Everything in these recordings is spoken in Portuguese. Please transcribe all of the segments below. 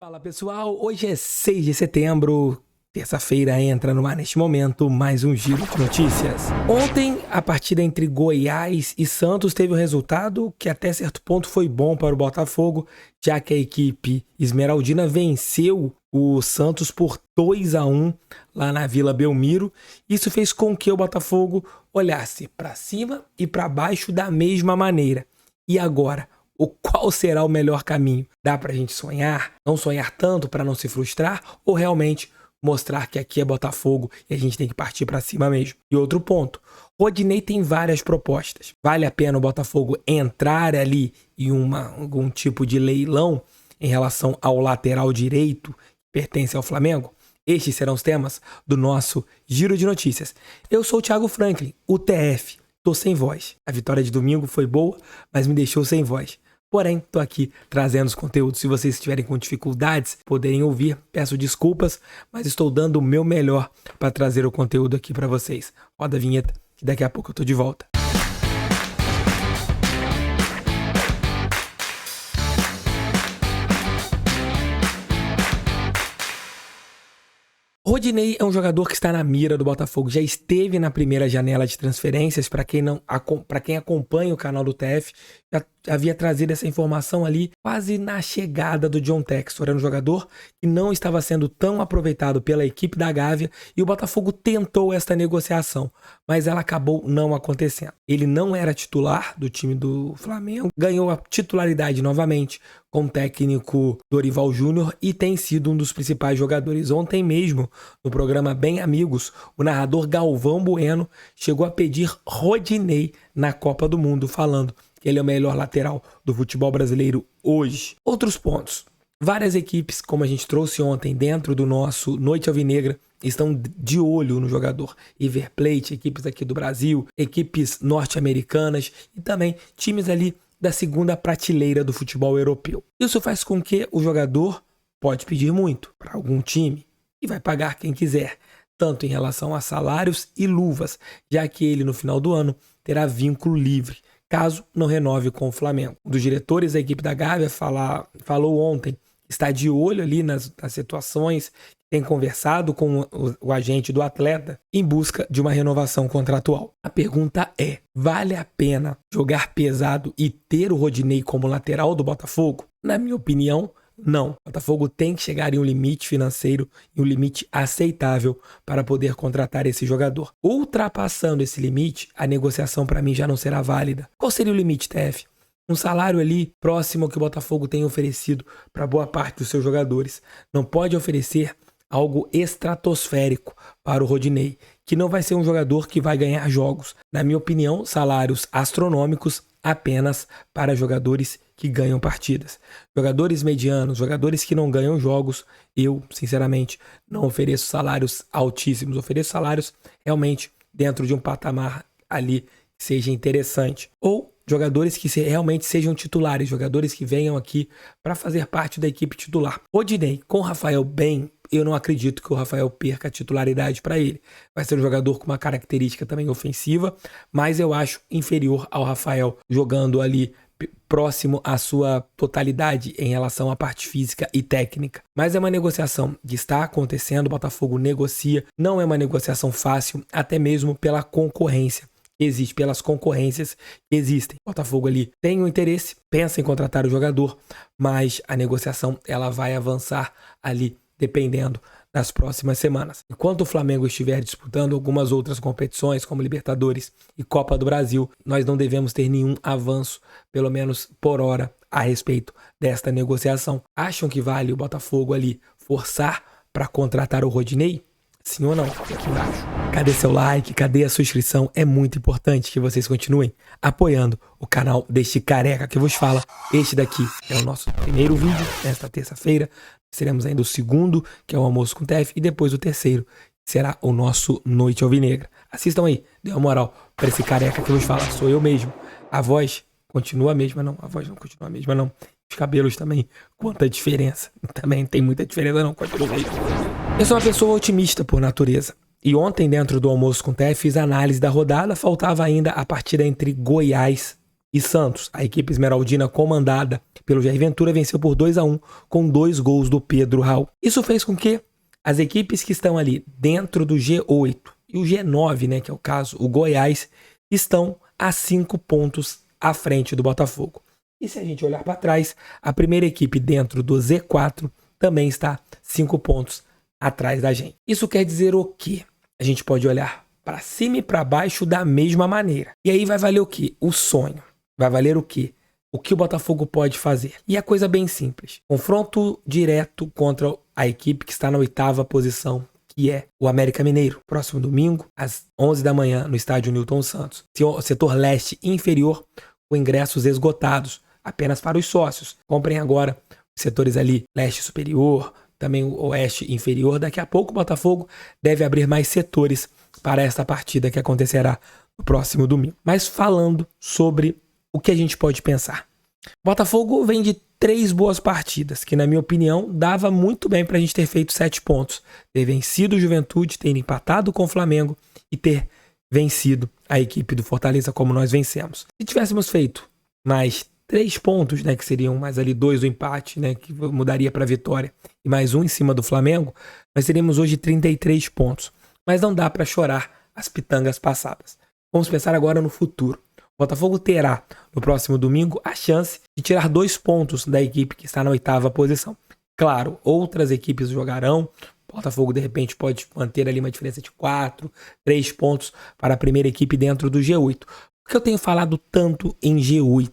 Fala pessoal, hoje é 6 de setembro, terça-feira entra no ar neste momento mais um giro de notícias. Ontem a partida entre Goiás e Santos teve um resultado que até certo ponto foi bom para o Botafogo, já que a equipe esmeraldina venceu o Santos por 2-1 lá na Vila Belmiro. Isso fez com que o Botafogo olhasse para cima e para baixo da mesma maneira. E agora? Qual será o melhor caminho? Dá pra gente sonhar? Não sonhar tanto para não se frustrar? Ou realmente mostrar que aqui é Botafogo e a gente tem que partir para cima mesmo? E outro ponto, Rodinei tem várias propostas. Vale a pena o Botafogo entrar ali em algum tipo de leilão em relação ao lateral direito que pertence ao Flamengo? Estes serão os temas do nosso Giro de Notícias. Eu sou o Thiago Franklin, o TF. Tô sem voz. A vitória de domingo foi boa, mas me deixou sem voz. Porém, tô aqui trazendo os conteúdos. Se vocês estiverem com dificuldades, poderem ouvir, peço desculpas, mas estou dando o meu melhor para trazer o conteúdo aqui para vocês. Roda a vinheta, que daqui a pouco eu tô de volta. Rodinei é um jogador que está na mira do Botafogo, já esteve na primeira janela de transferências. Para quem acompanha o canal do TF, já havia trazido essa informação ali quase na chegada do John Textor. Era um jogador que não estava sendo tão aproveitado pela equipe da Gávea e o Botafogo tentou esta negociação, mas ela acabou não acontecendo. Ele não era titular do time do Flamengo, ganhou a titularidade novamente com o técnico Dorival Júnior e tem sido um dos principais jogadores. Ontem mesmo, no programa Bem Amigos, o narrador Galvão Bueno chegou a pedir Rodinei na Copa do Mundo, falando que ele é o melhor lateral do futebol brasileiro hoje. Outros pontos. Várias equipes, como a gente trouxe ontem dentro do nosso Noite Alvinegra, estão de olho no jogador. River Plate, equipes aqui do Brasil, equipes norte-americanas e também times ali da segunda prateleira do futebol europeu. Isso faz com que o jogador pode pedir muito para algum time e vai pagar quem quiser, tanto em relação a salários e luvas, já que ele no final do ano terá vínculo livre, caso não renove com o Flamengo. Um dos diretores da equipe da Gávea falou ontem, está de olho ali nas situações, tem conversado com o agente do atleta em busca de uma renovação contratual. A pergunta é, vale a pena jogar pesado e ter o Rodinei como lateral do Botafogo? Na minha opinião, não. O Botafogo tem que chegar em um limite financeiro e um limite aceitável para poder contratar esse jogador. Ultrapassando esse limite, a negociação para mim já não será válida. Qual seria o limite, TF? Um salário ali próximo ao que o Botafogo tem oferecido para boa parte dos seus jogadores. Não pode oferecer algo estratosférico para o Rodinei, que não vai ser um jogador que vai ganhar jogos. Na minha opinião, salários astronômicos apenas para jogadores que ganham partidas. Jogadores medianos, jogadores que não ganham jogos, eu, sinceramente, não ofereço salários altíssimos. Ofereço salários realmente dentro de um patamar ali que seja interessante. Ou jogadores que realmente sejam titulares, jogadores que venham aqui para fazer parte da equipe titular. Rodinei com o Rafael bem, eu não acredito que o Rafael perca a titularidade para ele. Vai ser um jogador com uma característica também ofensiva, mas eu acho inferior ao Rafael jogando ali próximo à sua totalidade em relação à parte física e técnica. Mas é uma negociação que está acontecendo, o Botafogo negocia, não é uma negociação fácil, até mesmo pela concorrência. Existe, pelas concorrências que existem. O Botafogo ali tem um interesse, pensa em contratar o jogador, mas a negociação ela vai avançar ali dependendo das próximas semanas. Enquanto o Flamengo estiver disputando algumas outras competições, como Libertadores e Copa do Brasil, nós não devemos ter nenhum avanço, pelo menos por hora, a respeito desta negociação. Acham que vale o Botafogo ali forçar para contratar o Rodinei? Sim ou não? Aqui embaixo. Cadê seu like? Cadê a sua inscrição? É muito importante que vocês continuem apoiando o canal deste careca que vos fala. Este daqui é o nosso primeiro vídeo nesta terça-feira. Seremos ainda o segundo, que é o Almoço com TF, e depois o terceiro, que será o nosso Noite Alvinegra. Assistam aí, dê uma moral para esse careca que vos fala. Sou eu mesmo. A voz continua a mesma, não. A voz não continua a mesma, não. Os cabelos também, quanta diferença. Também tem muita diferença, não. Continua mesmo. Eu sou uma pessoa otimista por natureza. E ontem, dentro do Almoço com TF, fiz a análise da rodada. Faltava ainda a partida entre Goiás e Santos. A equipe esmeraldina, comandada pelo Jair Ventura, venceu por 2-1 com 2 gols do Pedro Raul. Isso fez com que as equipes que estão ali dentro do G8 e o G9, né, que é o caso, o Goiás, estão a 5 pontos à frente do Botafogo. E se a gente olhar para trás, a primeira equipe dentro do Z4 também está 5 pontos atrás da gente. Isso quer dizer o quê? A gente pode olhar para cima e para baixo da mesma maneira. E aí vai valer o quê? O sonho. Vai valer o quê? O que o Botafogo pode fazer? E a coisa bem simples. Confronto direto contra a equipe que está na 8ª posição, que é o América Mineiro. Próximo domingo, às 11 da manhã, no estádio Newton Santos. Setor leste inferior, com ingressos esgotados, apenas para os sócios. Comprem agora os setores ali, leste superior, também o oeste inferior. Daqui a pouco o Botafogo deve abrir mais setores para esta partida que acontecerá no próximo domingo. Mas falando sobre o que a gente pode pensar. Botafogo vem de 3 boas partidas, que na minha opinião dava muito bem para a gente ter feito 7 pontos. Ter vencido o Juventude, ter empatado com o Flamengo e ter vencido a equipe do Fortaleza como nós vencemos. Se tivéssemos feito mais 3 pontos, né, que seriam mais ali 2 do empate, né, que mudaria para a vitória, e mais 1 em cima do Flamengo, nós teríamos hoje 33 pontos. Mas não dá para chorar as pitangas passadas. Vamos pensar agora no futuro. O Botafogo terá, no próximo domingo, a chance de tirar 2 pontos da equipe que está na 8ª posição. Claro, outras equipes jogarão. O Botafogo, de repente, pode manter ali uma diferença de 4, 3 pontos para a primeira equipe dentro do G8. Por que eu tenho falado tanto em G8?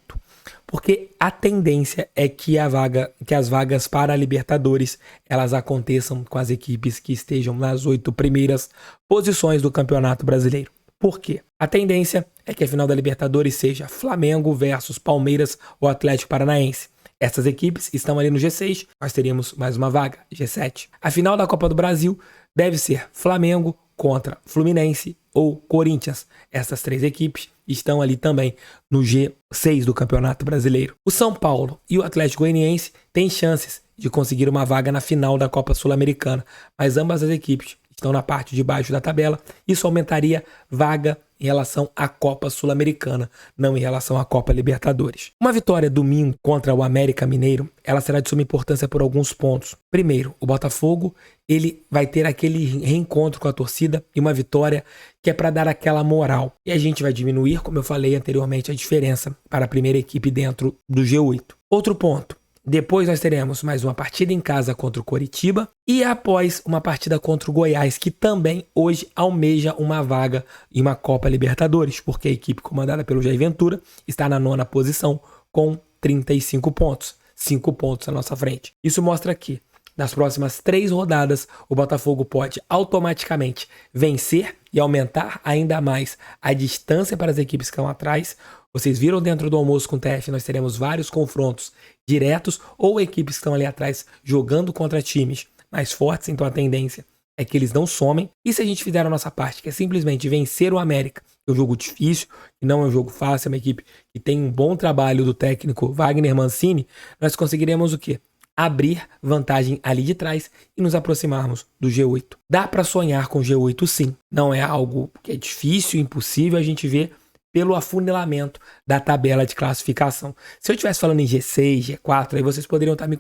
Porque a tendência é que as vagas para a Libertadores elas aconteçam com as equipes que estejam nas 8 primeiras posições do Campeonato Brasileiro. Por quê? A tendência é que a final da Libertadores seja Flamengo versus Palmeiras ou Atlético Paranaense. Essas equipes estão ali no G6, nós teríamos mais uma vaga, G7. A final da Copa do Brasil deve ser Flamengo contra Fluminense ou Corinthians. Essas 3 equipes estão ali também no G6 do Campeonato Brasileiro. O São Paulo e o Atlético Goianiense têm chances de conseguir uma vaga na final da Copa Sul-Americana, mas ambas as equipes estão na parte de baixo da tabela. Isso aumentaria vaga em relação à Copa Sul-Americana, não em relação à Copa Libertadores. Uma vitória domingo contra o América Mineiro, ela será de suma importância por alguns pontos. Primeiro, o Botafogo, ele vai ter aquele reencontro com a torcida e uma vitória que é para dar aquela moral. E a gente vai diminuir, como eu falei anteriormente, a diferença para a primeira equipe dentro do G8. Outro ponto. Depois nós teremos mais uma partida em casa contra o Coritiba e após uma partida contra o Goiás, que também hoje almeja uma vaga em uma Copa Libertadores, porque a equipe comandada pelo Jair Ventura está na 9ª posição com 35 pontos, 5 pontos à nossa frente. Isso mostra que nas próximas 3 rodadas o Botafogo pode automaticamente vencer e aumentar ainda mais a distância para as equipes que estão atrás. Vocês viram dentro do Almoço com o TF, nós teremos vários confrontos diretos ou equipes que estão ali atrás jogando contra times mais fortes, então a tendência é que eles não somem. E se a gente fizer a nossa parte, que é simplesmente vencer o América, é um jogo difícil, que não é um jogo fácil, é uma equipe que tem um bom trabalho do técnico Wagner Mancini, nós conseguiremos o quê? Abrir vantagem ali de trás e nos aproximarmos do G8. Dá para sonhar com o G8 sim, não é algo que é difícil, impossível, a gente vê pelo afunilamento da tabela de classificação. Se eu estivesse falando em G6, G4, aí vocês poderiam estar me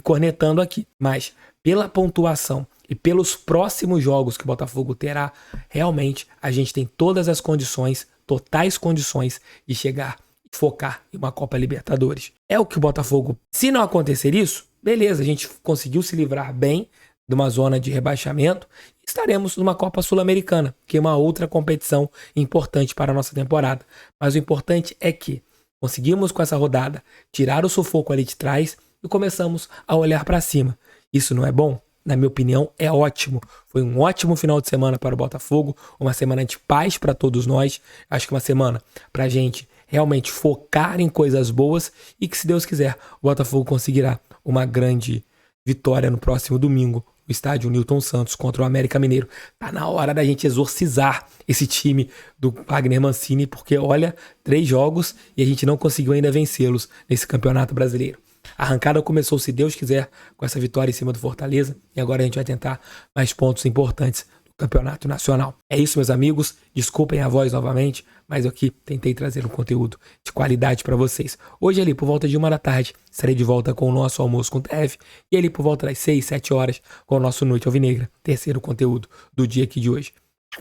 cornetando aqui. Mas pela pontuação e pelos próximos jogos que o Botafogo terá, realmente a gente tem todas as condições, totais condições de chegar e focar em uma Copa Libertadores. É o que o Botafogo... Se não acontecer isso, beleza, a gente conseguiu se livrar bem de uma zona de rebaixamento, estaremos numa Copa Sul-Americana, que é uma outra competição importante para a nossa temporada. Mas o importante é que conseguimos com essa rodada tirar o sufoco ali de trás e começamos a olhar para cima. Isso não é bom? Na minha opinião, é ótimo. Foi um ótimo final de semana para o Botafogo, uma semana de paz para todos nós. Acho que uma semana para a gente realmente focar em coisas boas e que, se Deus quiser, o Botafogo conseguirá uma grande vitória no próximo domingo no estádio Newton Santos contra o América Mineiro. Tá na hora da gente exorcizar esse time do Wagner Mancini, porque olha, 3 jogos e a gente não conseguiu ainda vencê-los nesse Campeonato Brasileiro. A arrancada começou, se Deus quiser, com essa vitória em cima do Fortaleza, e agora a gente vai tentar mais pontos importantes no campeonato nacional. É isso, meus amigos. Desculpem a voz novamente, mas eu aqui tentei trazer um conteúdo de qualidade para vocês. Hoje ali, por volta de 1 da tarde, estarei de volta com o nosso Almoço com o TF. E ali, por volta das 6, 7 horas, com o nosso Noite Alvinegra. Terceiro conteúdo do dia aqui de hoje.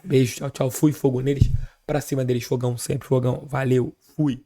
Beijo, tchau, tchau. Fui, fogo neles. Pra cima deles, fogão, sempre fogão. Valeu, fui.